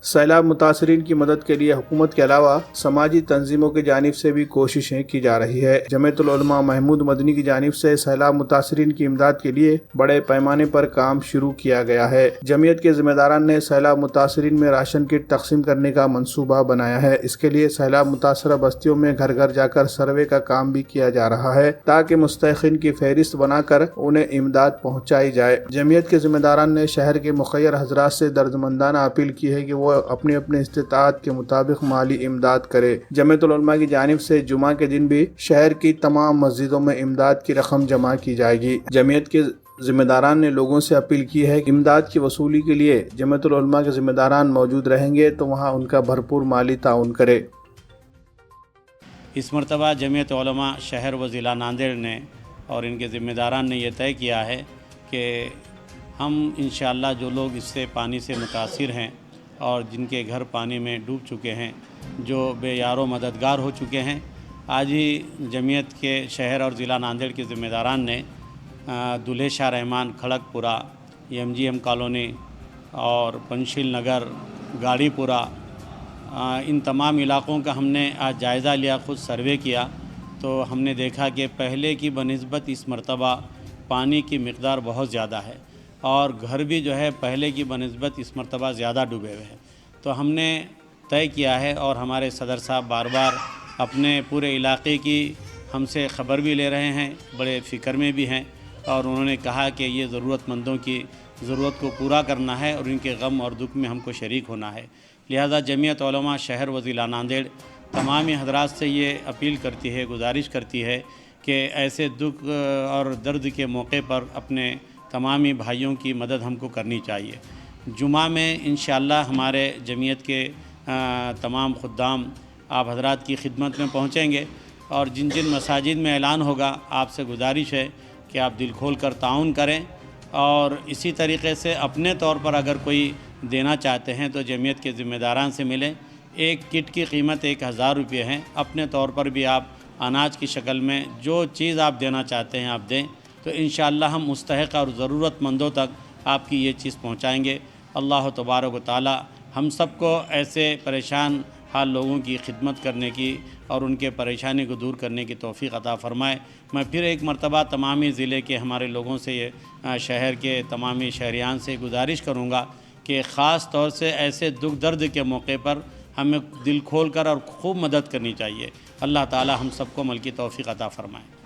سیلاب متاثرین کی مدد کے لیے حکومت کے علاوہ سماجی تنظیموں کی جانب سے بھی کوششیں کی جا رہی ہے۔ جمعیت العلماء محمود مدنی کی جانب سے سیلاب متاثرین کی امداد کے لیے بڑے پیمانے پر کام شروع کیا گیا ہے۔ جمعیت کے ذمہ داران نے سیلاب متاثرین میں راشن کٹ تقسیم کرنے کا منصوبہ بنایا ہے۔ اس کے لیے سیلاب متاثرہ بستیوں میں گھر گھر جا کر سروے کا کام بھی کیا جا رہا ہے تاکہ مستحقین کی فہرست بنا کر انہیں امداد پہنچائی جائے۔ جمعیت کے ذمہ داران نے شہر کے مخیر حضرات سے دردمندانہ اپیل کی ہے کہ وہ اپنے استطاعت کے مطابق مالی امداد کرے۔ جمعیت العلماء کی جانب سے جمعہ کے دن بھی شہر کی تمام مسجدوں میں امداد کی رقم جمع کی جائے گی۔ جمعیت کے ذمہ داران نے لوگوں سے اپیل کی ہے کہ امداد کی وصولی کے لیے جمعیت العلماء کے ذمہ داران موجود رہیں گے تو وہاں ان کا بھرپور مالی تعاون کرے۔ اس مرتبہ جمعیت علماء شہر و ضلع ناندیڑ نے اور ان کے ذمہ داران نے یہ طے کیا ہے کہ ہم انشاءاللہ جو لوگ اس سے پانی سے متاثر ہیں اور جن کے گھر پانی میں ڈوب چکے ہیں، جو بے یار و مددگار ہو چکے ہیں، آج ہی جمعیت کے شہر اور ضلع ناندیڑ کے ذمہ داران نے دولہے شاہ رحمان کھڑک پورہ، MGM کالونی اور پنشیل نگر، گاڑی پورہ، ان تمام علاقوں کا ہم نے آج جائزہ لیا، خود سروے کیا تو ہم نے دیکھا کہ پہلے کی بنسبت اس مرتبہ پانی کی مقدار بہت زیادہ ہے اور گھر بھی جو ہے پہلے کی بنسبت اس مرتبہ زیادہ ڈوبے ہوئے ہیں۔ تو ہم نے طے کیا ہے اور ہمارے صدر صاحب بار بار اپنے پورے علاقے کی ہم سے خبر بھی لے رہے ہیں، بڑے فکر میں بھی ہیں، اور انہوں نے کہا کہ یہ ضرورت مندوں کی ضرورت کو پورا کرنا ہے اور ان کے غم اور دکھ میں ہم کو شریک ہونا ہے۔ لہذا جمعیت علماء شہر و ضلع ناندیڑ تمامی حضرات سے یہ اپیل کرتی ہے، گزارش کرتی ہے کہ ایسے دکھ اور درد کے موقع پر اپنے تمامی بھائیوں کی مدد ہم کو کرنی چاہیے۔ جمعہ میں انشاءاللہ ہمارے جمعیت کے تمام خدام آپ حضرات کی خدمت میں پہنچیں گے اور جن جن مساجد میں اعلان ہوگا آپ سے گزارش ہے کہ آپ دل کھول کر تعاون کریں، اور اسی طریقے سے اپنے طور پر اگر کوئی دینا چاہتے ہیں تو جمعیت کے ذمہ داران سے ملیں۔ ایک کٹ کی قیمت 1000 روپے ہے، اپنے طور پر بھی آپ اناج کی شکل میں جو چیز آپ دینا چاہتے ہیں آپ دیں، تو انشاءاللہ ہم مستحق اور ضرورت مندوں تک آپ کی یہ چیز پہنچائیں گے۔ اللہ تبارک و تعالی ہم سب کو ایسے پریشان حال لوگوں کی خدمت کرنے کی اور ان کے پریشانی کو دور کرنے کی توفیق عطا فرمائے۔ میں پھر ایک مرتبہ تمامی ضلع کے ہمارے لوگوں سے شہر کے تمامی شہریان سے گزارش کروں گا کہ خاص طور سے ایسے دکھ درد کے موقع پر ہمیں دل کھول کر اور خوب مدد کرنی چاہیے۔ اللہ تعالی ہم سب کو عمل کی توفیق عطا فرمائے۔